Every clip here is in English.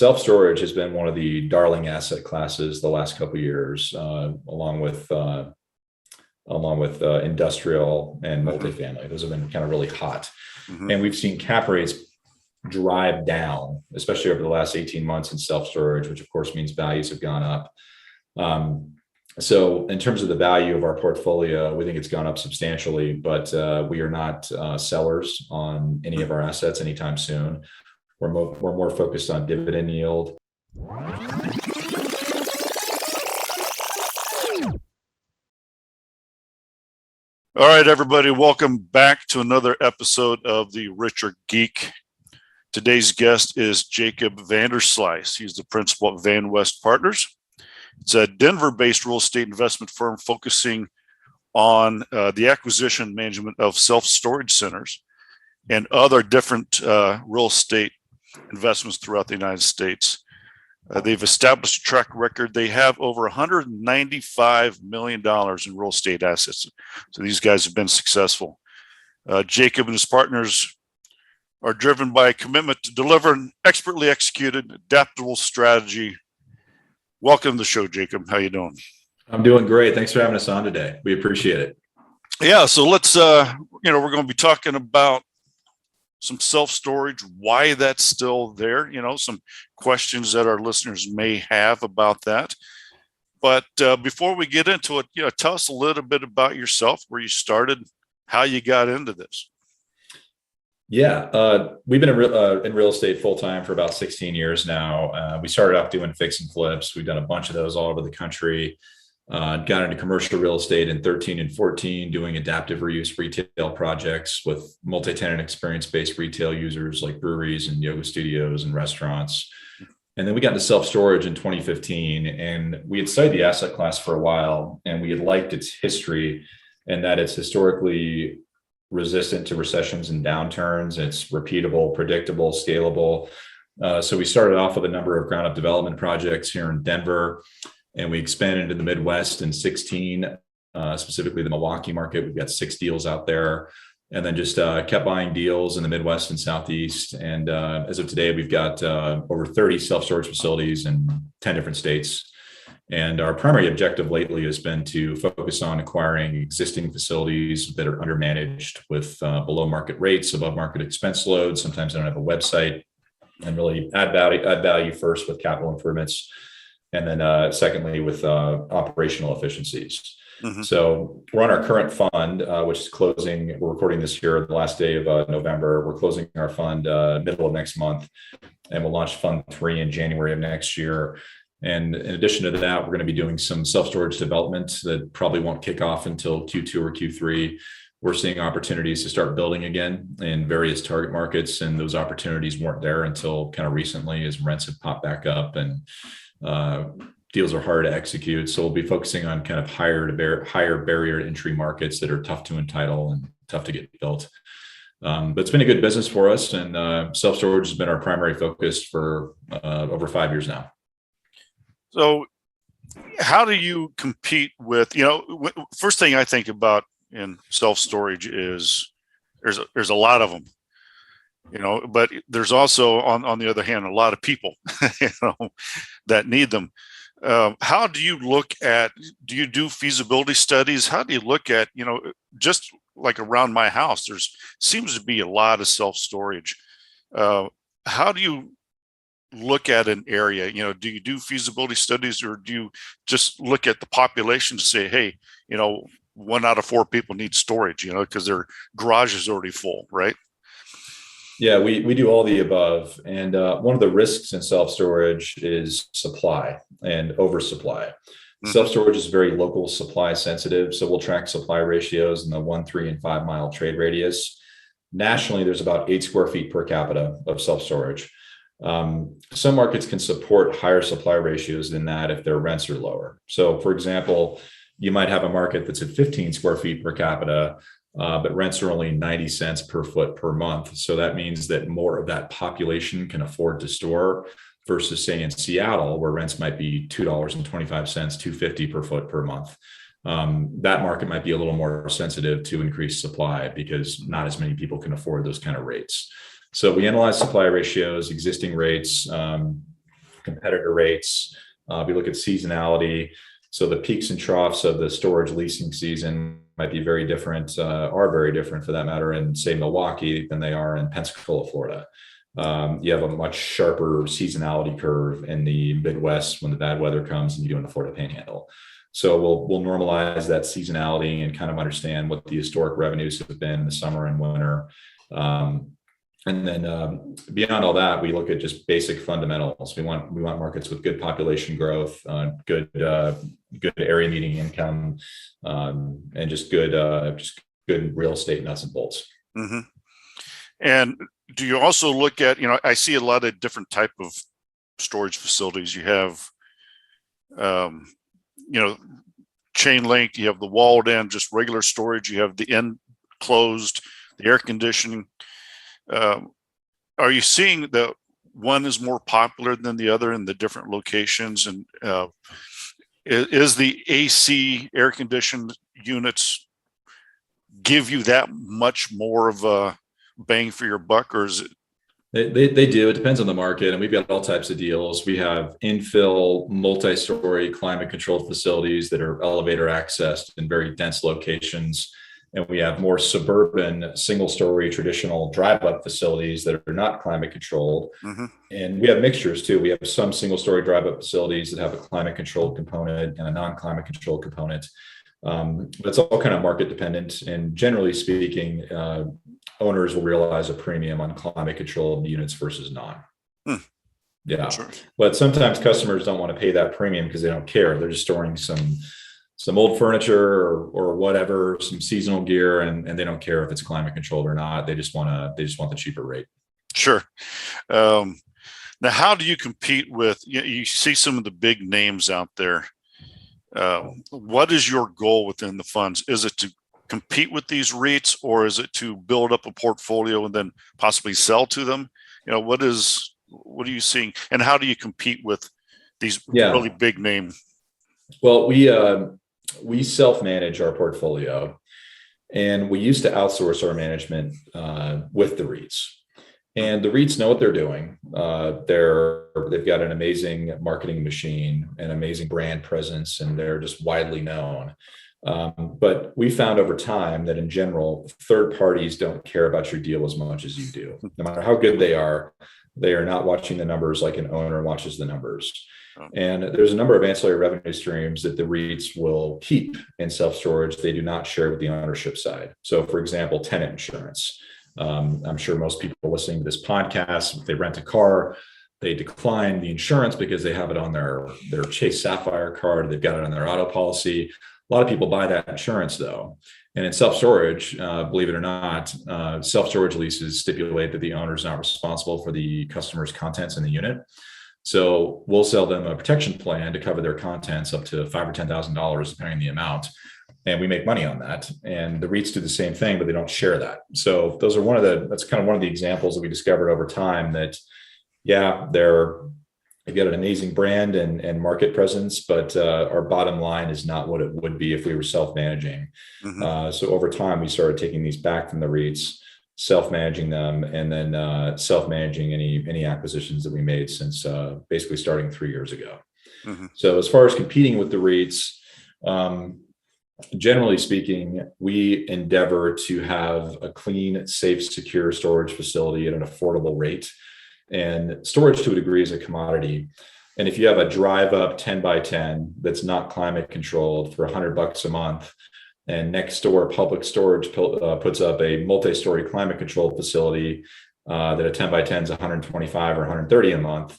self-storage has been one of the darling asset classes the last couple of years, along with industrial and multifamily. Those have been kind of really hot. And we've seen cap rates drive down, especially over the last 18 months in self-storage, which of course means values have gone up. So in terms of the value of our portfolio, we think it's gone up substantially, but we are not sellers on any of our assets anytime soon. We're more focused on dividend yield. All right, everybody, welcome back to another episode of the Richard Geek. Today's guest is Jacob Vanderslice. He's the principal at Vanwest Partners. It's a Denver-based real estate investment firm focusing on the acquisition and management of self-storage centers and other different real estate investments throughout the United States. They've established a track record. They have over $195 million in real estate assets. So these guys have been successful. Jacob and his partners are driven by a commitment to deliver an expertly executed, adaptable strategy. Welcome to the show, Jacob. How you doing? I'm doing great. Thanks for having us on today. We appreciate it. Yeah, so let's, we're going to be talking about some self-storage, why that's still there, some questions that our listeners may have about that. But before we get into it, tell us a little bit about yourself, where you started, how you got into this. Yeah, we've been in real estate full-time for about 16 years now. We started off doing fix and flips. We've done a bunch of those all over the country. Got into commercial real estate in 13 and 14, doing adaptive reuse retail projects with multi-tenant experience-based retail users like breweries and yoga studios and restaurants. And then we got into self-storage in 2015, and we had studied the asset class for a while, and we had liked its history and that it's historically resistant to recessions and downturns. It's repeatable, predictable, scalable. So we started off with a number of ground-up development projects here in Denver, and we expanded into the Midwest in 16, specifically the Milwaukee market. We've got 6 deals out there, and then just kept buying deals in the Midwest and Southeast. And as of today, we've got over 30 self-storage facilities in 10 different states. And our primary objective lately has been to focus on acquiring existing facilities that are undermanaged with below market rates, above market expense loads. Sometimes they don't have a website, and really add value first with capital improvements. And then secondly, with operational efficiencies. So we're on our current fund, which is closing. We're recording this here the last day of November. We're closing our fund middle of next month, and we'll launch Fund 3 in January of next year. And in addition to that, we're going to be doing some self-storage development that probably won't kick off until Q2 or Q3. We're seeing opportunities to start building again in various target markets, and those opportunities weren't there until kind of recently as rents have popped back up and deals are hard to execute. So we'll be focusing on kind of higher barrier to entry markets that are tough to entitle and tough to get built. But it's been a good business for us, and self-storage has been our primary focus for over 5 years now. So how do you compete with, first thing I think about in self-storage is there's a lot of them, but there's also on the other hand, a lot of people, that need them. How do you do you do feasibility studies? How do you look at, just like around my house, there's seems to be a lot of self-storage. How do you look at an area? Do you do feasibility studies, or do you just look at the population to say, hey, 1 out of 4 people need storage, because their garage is already full, right? Yeah, we do all the above. And one of the risks in self-storage is supply and oversupply. Self-storage is very local supply sensitive. So we'll track supply ratios in the 1, 3, and 5 mile trade radius. Nationally, there's about 8 square feet per capita of self-storage. Some markets can support higher supply ratios than that if their rents are lower. So for example, you might have a market that's at 15 square feet per capita, but rents are only 90 cents per foot per month. So that means that more of that population can afford to store versus say in Seattle, where rents might be $2.25, $2.50 per foot per month. That market might be a little more sensitive to increased supply because not as many people can afford those kind of rates. So we analyze supply ratios, existing rates, competitor rates. We look at seasonality. So the peaks and troughs of the storage leasing season might be very different, are very different for that matter, in say Milwaukee than they are in Pensacola, Florida. You have a much sharper seasonality curve in the Midwest when the bad weather comes than you do in the Florida Panhandle. So we'll normalize that seasonality and kind of understand what the historic revenues have been in the summer and winter. And then beyond all that, we look at just basic fundamentals. We want markets with good population growth, good area median income, and just good real estate nuts and bolts. Mm-hmm. And do you also look at, I see a lot of different type of storage facilities. You have, chain link, you have the walled in, just regular storage, you have the enclosed, the air conditioning. Are you seeing that one is more popular than the other in the different locations? And is the AC air conditioned units give you that much more of a bang for your buck, or is it? They do. It depends on the market, and we've got all types of deals. We have infill, multi-story, climate-controlled facilities that are elevator accessed in very dense locations, and we have more suburban, single-story, traditional drive-up facilities that are not climate-controlled. Mm-hmm. And we have mixtures too. We have some single-story drive-up facilities that have a climate-controlled component and a non-climate-controlled component. But it's all kind of market dependent, and generally speaking, owners will realize a premium on climate controlled units versus non. Yeah. Sure. But sometimes customers don't want to pay that premium because they don't care. They're just storing some old furniture or whatever, some seasonal gear, and they don't care if it's climate controlled or not. They just want the cheaper rate. Sure. Now, how do you compete with, you see some of the big names out there. What is your goal within the funds? Is it to compete with these REITs, or is it to build up a portfolio and then possibly sell to them? What are you seeing, and how do you compete with these really big names? Well, we self-manage our portfolio, and we used to outsource our management with the REITs. And the REITs know what they're doing. They've got an amazing marketing machine, an amazing brand presence, and they're just widely known. But we found over time that in general, third parties don't care about your deal as much as you do. No matter how good they are not watching the numbers like an owner watches the numbers. And there's a number of ancillary revenue streams that the REITs will keep in self-storage. They do not share with the ownership side. So for example, tenant insurance. I'm sure most people listening to this podcast, if they rent a car, they decline the insurance because they have it on their Chase Sapphire card. They've got it on their auto policy. A lot of people buy that insurance though. And in self-storage, believe it or not, self-storage leases stipulate that the owner is not responsible for the customer's contents in the unit. So we'll sell them a protection plan to cover their contents up to $5,000 or $10,000, depending on the amount. And we make money on that. And the REITs do the same thing, but they don't share that. So those are that's kind of one of the examples that we discovered over time that, they've got an amazing brand and market presence, but our bottom line is not what it would be if we were self-managing. Mm-hmm. So over time, we started taking these back from the REITs, self-managing them, and then self-managing any acquisitions that we made since basically starting 3 years ago. Mm-hmm. So as far as competing with the REITs, generally speaking, we endeavor to have a clean, safe, secure storage facility at an affordable rate. And storage to a degree is a commodity. And if you have a drive up 10 by 10 that's not climate controlled for $100 a month, and next door public storage puts up a multi-story climate controlled facility that a 10 by 10 is 125 or 130 a month,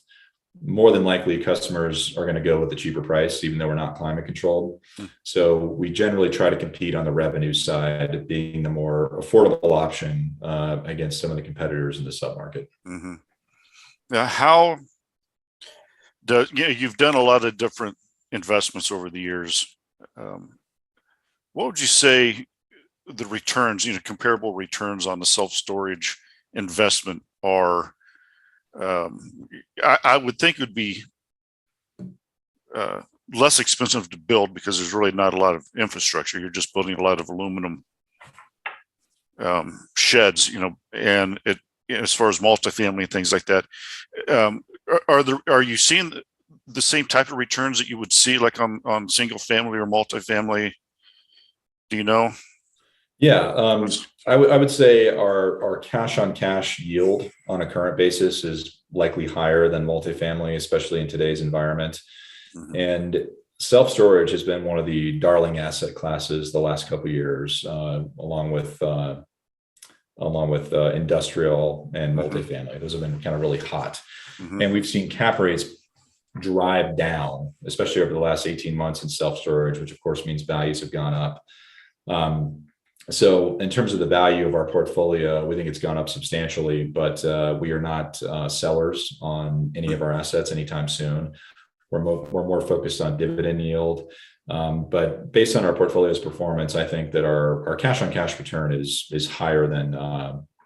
more than likely customers are going to go with the cheaper price, even though we're not climate controlled. So we generally try to compete on the revenue side, being the more affordable option against some of the competitors in the submarket. Mm-hmm. Now, you've done a lot of different investments over the years. What would you say the returns, comparable returns on the self-storage investment are? I would think it would be less expensive to build because there's really not a lot of infrastructure. You're just building a lot of aluminum sheds, and as far as multifamily and things like that. Are you seeing the same type of returns that you would see like on single family or multifamily? Do you know? Yeah, I would say our cash on cash yield on a current basis is likely higher than multifamily, especially in today's environment. Mhm. And self-storage has been one of the darling asset classes the last couple of years, along with industrial and multifamily. Those have been kind of really hot. Mhm. And we've seen cap rates drive down, especially over the last 18 months in self-storage, which of course means values have gone up. So in terms of the value of our portfolio, we think it's gone up substantially, but we are not sellers on any of our assets anytime soon. We're more focused on dividend yield. But based on our portfolio's performance, I think that our cash on cash return is higher than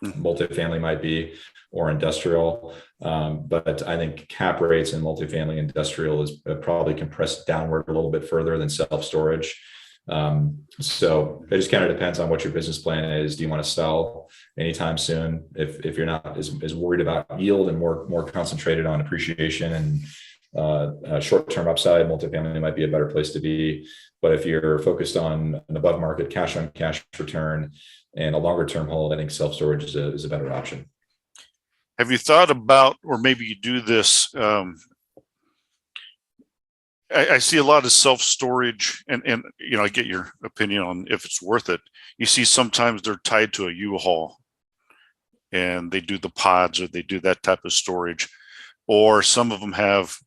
multifamily might be or industrial. But I think cap rates in multifamily industrial is probably compressed downward a little bit further than self-storage. So it just kind of depends on what your business plan is. Do you want to sell anytime soon? If you're not as worried about yield and more concentrated on appreciation and short-term upside, multifamily might be a better place to be. But if you're focused on an above market cash on cash return and a longer term hold, I think self-storage is a better option. Have you thought about, or maybe you do this? I see a lot of self-storage, and I get your opinion on if it's worth it. You see sometimes they're tied to a U-Haul and they do the pods or they do that type of storage, or some of them have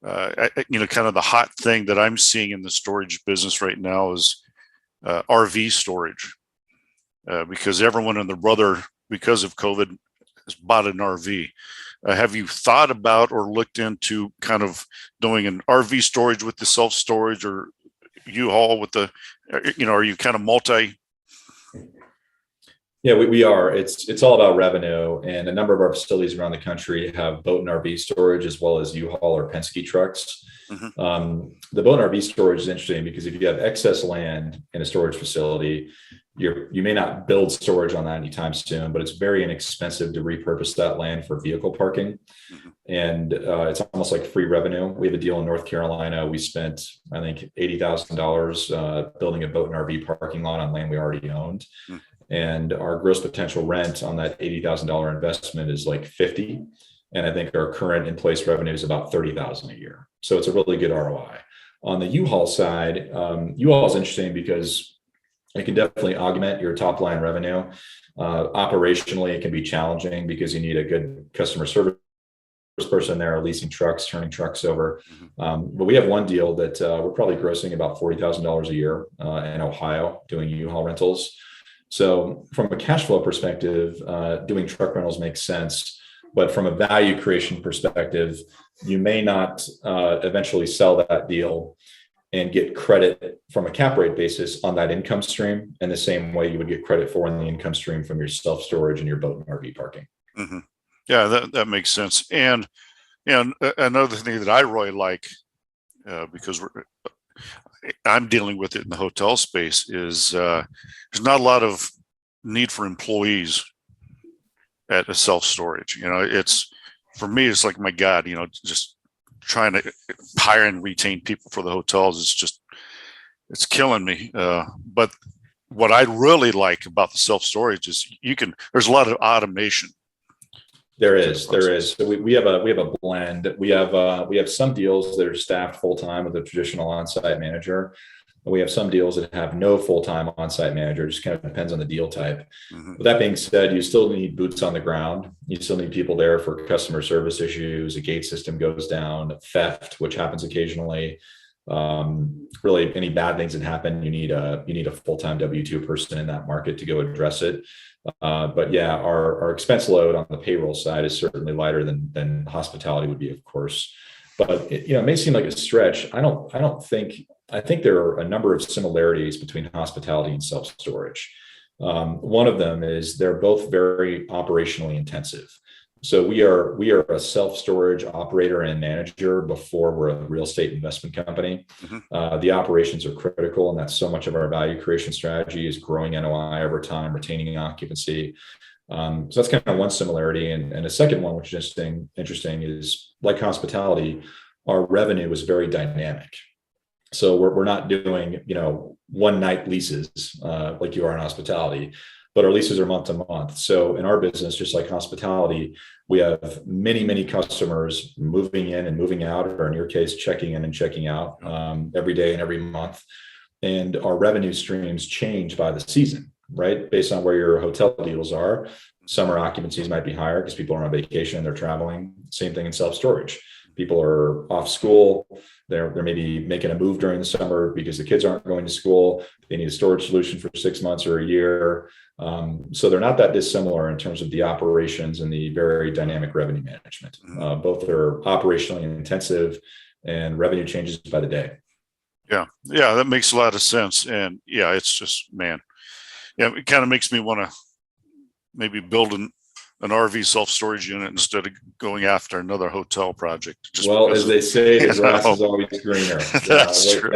kind of the hot thing that I'm seeing in the storage business right now is RV storage, because everyone and their brother, because of COVID, has bought an RV. Have you thought about or looked into kind of doing an RV storage with the self-storage or U-Haul with the, are you kind of multi? Yeah, we are. It's all about revenue, and a number of our facilities around the country have boat and RV storage as well as U-Haul or Penske trucks. Mm-hmm. The boat and RV storage is interesting because if you have excess land in a storage facility, you may not build storage on that anytime soon, but it's very inexpensive to repurpose that land for vehicle parking. Mm-hmm. And it's almost like free revenue. We have a deal in North Carolina. We spent, I think, $80,000 building a boat and RV parking lot on land we already owned. Mm-hmm. And our gross potential rent on that $80,000 investment is like 50. And I think our current in place revenue is about 30,000 a year. So it's a really good ROI. On the U-Haul side, U-Haul is interesting because it can definitely augment your top line revenue. Operationally, it can be challenging because you need a good customer service person there, leasing trucks, turning trucks over. But we have one deal that we're probably grossing about $40,000 a year in Ohio doing U-Haul rentals. So from a cash flow perspective, doing truck rentals makes sense. But from a value creation perspective, you may not eventually sell that deal and get credit from a cap rate basis on that income stream in the same way you would get credit for in the income stream from your self-storage and your boat and RV parking. Mm-hmm. Yeah, that makes sense. And another thing that I really like, because I'm dealing with it in the hotel space, is there's not a lot of need for employees at a self-storage. It's, for me, it's like, my God, just trying to hire and retain people for the hotels. It's killing me. But what I really like about the self-storage is there's a lot of automation. There is. So we have a blend. We have some deals that are staffed full-time with a traditional on-site manager. We have some deals that have no full-time on-site manager. It just kind of depends on the deal type. Mm-hmm. With that being said, you still need boots on the ground. You still need people there for customer service issues. A gate system goes down, theft, which happens occasionally. Really, any bad things that happen, you need a full-time W-2 person in that market to go address it. But yeah, our expense load on the payroll side is certainly lighter than hospitality would be, of course. But it may seem like a stretch. I think there are a number of similarities between hospitality and self-storage. One of them is they're both very operationally intensive. So we are a self-storage operator and manager before we're a real estate investment company. Mm-hmm. The operations are critical, and that's so much of our value creation strategy is growing NOI over time, retaining occupancy. So that's kind of one similarity. And a second one, which is interesting is like hospitality, our revenue is very dynamic. So we're not doing, one night leases like you are in hospitality, but our leases are month to month. So in our business, just like hospitality, we have many, many customers moving in and moving out, or in your case, checking in and checking out every day and every month. And our revenue streams change by the season, right? Based on where your hotel deals are. Summer occupancies might be higher because people are on vacation and they're traveling. Same thing in self-storage. People are off school. They're maybe making a move during the summer because the kids aren't going to school. They need a storage solution for 6 months or a year. So they're not that dissimilar in terms of the operations and the very dynamic revenue management. Both are operationally intensive, and revenue changes by the day. Yeah, that makes a lot of sense. And yeah, it's just, man, it kind of makes me want to maybe build an RV self-storage unit instead of going after another hotel project. Well, as they say, the grass is always greener. That's true.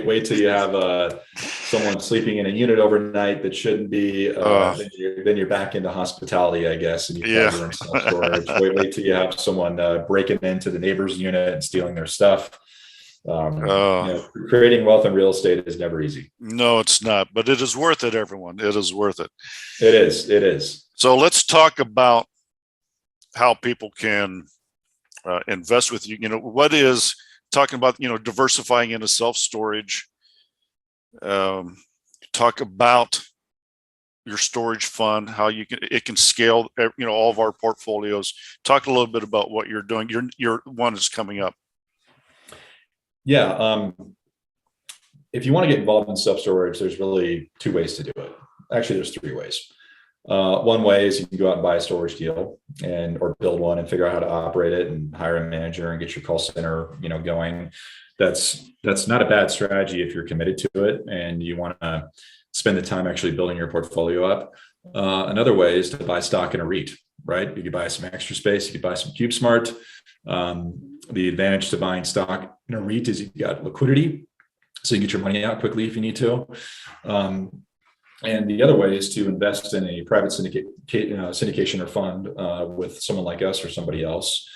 Wait till you have someone sleeping in a unit overnight that shouldn't be. Then you're back into hospitality, I guess, and you're in self-storage. wait till you have someone breaking into the neighbor's unit and stealing their stuff. Creating wealth in real estate is never easy. No, it's not, but it is worth it, everyone. It is worth it. It is. So let's talk about how people can invest with you. What is talking about, diversifying into self-storage. Talk about your storage fund, how it can scale, all of our portfolios. Talk a little bit about what you're doing. Your one is coming up. Yeah. If you want to get involved in self-storage, there's really two ways to do it. Actually, there's three ways. One way is you can go out and buy a storage deal or build one and figure out how to operate it and hire a manager and get your call center, going. That's not a bad strategy if you're committed to it and you want to spend the time actually building your portfolio up. Another way is to buy stock in a REIT, right? You could buy some extra space, you could buy some CubeSmart. The advantage to buying stock in a REIT is you've got liquidity, so you can get your money out quickly if you need to. And the other way is to invest in a private syndication or fund with someone like us or somebody else.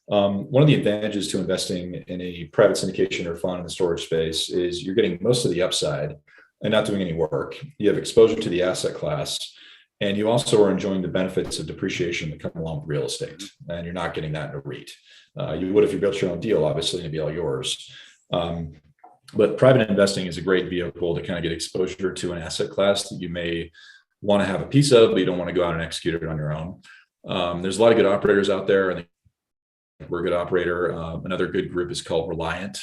One of the advantages to investing in a private syndication or fund in the storage space is you're getting most of the upside and not doing any work. You have exposure to the asset class, and you also are enjoying the benefits of depreciation that come along with real estate, and you're not getting that in a REIT. You would if you built your own deal, obviously, and it'd be all yours. But private investing is a great vehicle to kind of get exposure to an asset class that you may want to have a piece of, but you don't want to go out and execute it on your own. There's a lot of good operators out there. I think we're a good operator. Another good group is called Reliant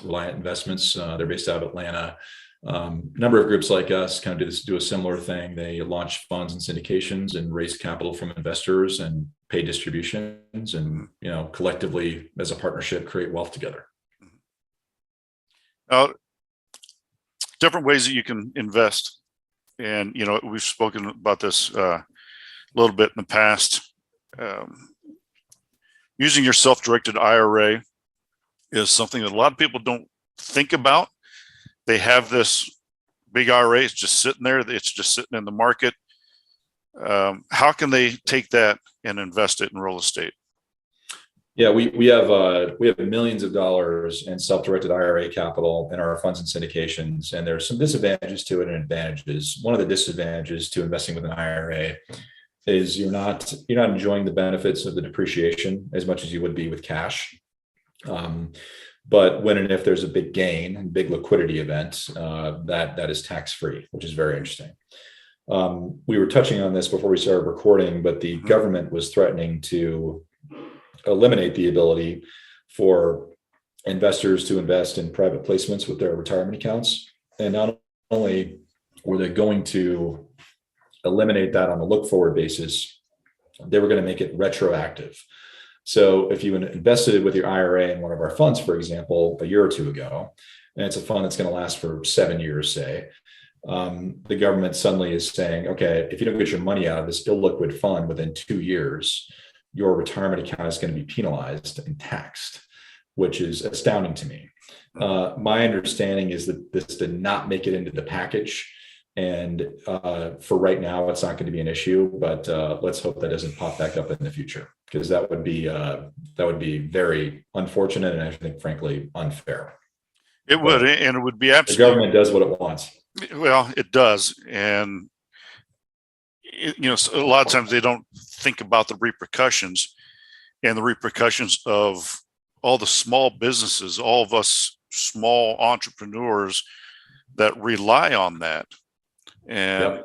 Investments. They're based out of Atlanta. A number of groups like us kind of do a similar thing. They launch funds and syndications and raise capital from investors and pay distributions and, collectively as a partnership, create wealth together. Different ways that you can invest. And, we've spoken about this a little bit in the past. Using your self-directed IRA is something that a lot of people don't think about. They have this big IRA, it's just sitting there. It's just sitting in the market. How can they take that and invest it in real estate? Yeah, we have millions of dollars in self-directed IRA capital in our funds and syndications, and there's some disadvantages to it and advantages. One of the disadvantages to investing with an IRA is you're not enjoying the benefits of the depreciation as much as you would be with cash. But when and if there's a big gain and big liquidity event, that is tax-free, which is very interesting. We were touching on this before we started recording, but the government was threatening to eliminate the ability for investors to invest in private placements with their retirement accounts. And not only were they going to eliminate that on a look-forward basis, they were going to make it retroactive. So if you invested with your IRA in one of our funds, for example, a year or two ago, and it's a fund that's going to last for 7 years, say, the government suddenly is saying, okay, if you don't get your money out of this illiquid fund within 2 years, your retirement account is going to be penalized and taxed, which is astounding to me. My understanding is that this did not make it into the package And for right now, it's not going to be an issue, but let's hope that doesn't pop back up in the future, because that would be very unfortunate and I think, frankly, unfair. It would, and it would be The absolutely. government does what it wants. Well, it does, and a lot of times they don't think about the repercussions and the repercussions of all the small businesses, all of us small entrepreneurs that rely on that, and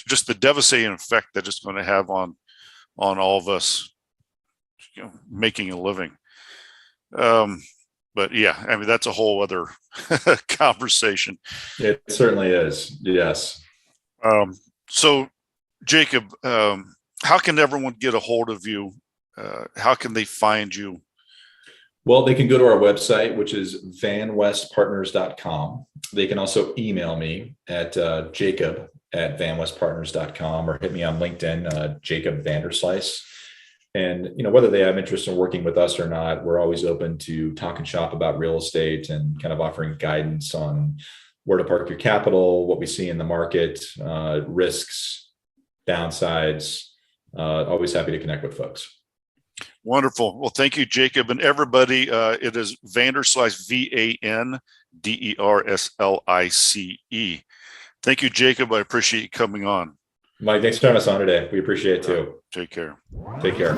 just the devastating effect that it's going to have on all of us, making a living. But yeah, I mean, that's a whole other conversation. It certainly is. Yes. So, Jacob, how can everyone get a hold of you? How can they find you? Well, they can go to our website, which is vanwestpartners.com. They can also email me at jacob@vanwestpartners.com, or hit me on LinkedIn, Jacob Vanderslice. And, whether they have interest in working with us or not, we're always open to talking shop about real estate and kind of offering guidance on where to park your capital, what we see in the market, risks, downsides. Always happy to connect with folks. Wonderful. Well, thank you, Jacob. And everybody, it is Vanderslice, Vanderslice. Thank you, Jacob. I appreciate you coming on. Mike, thanks for having us on today. We appreciate it too. Take care. Take care.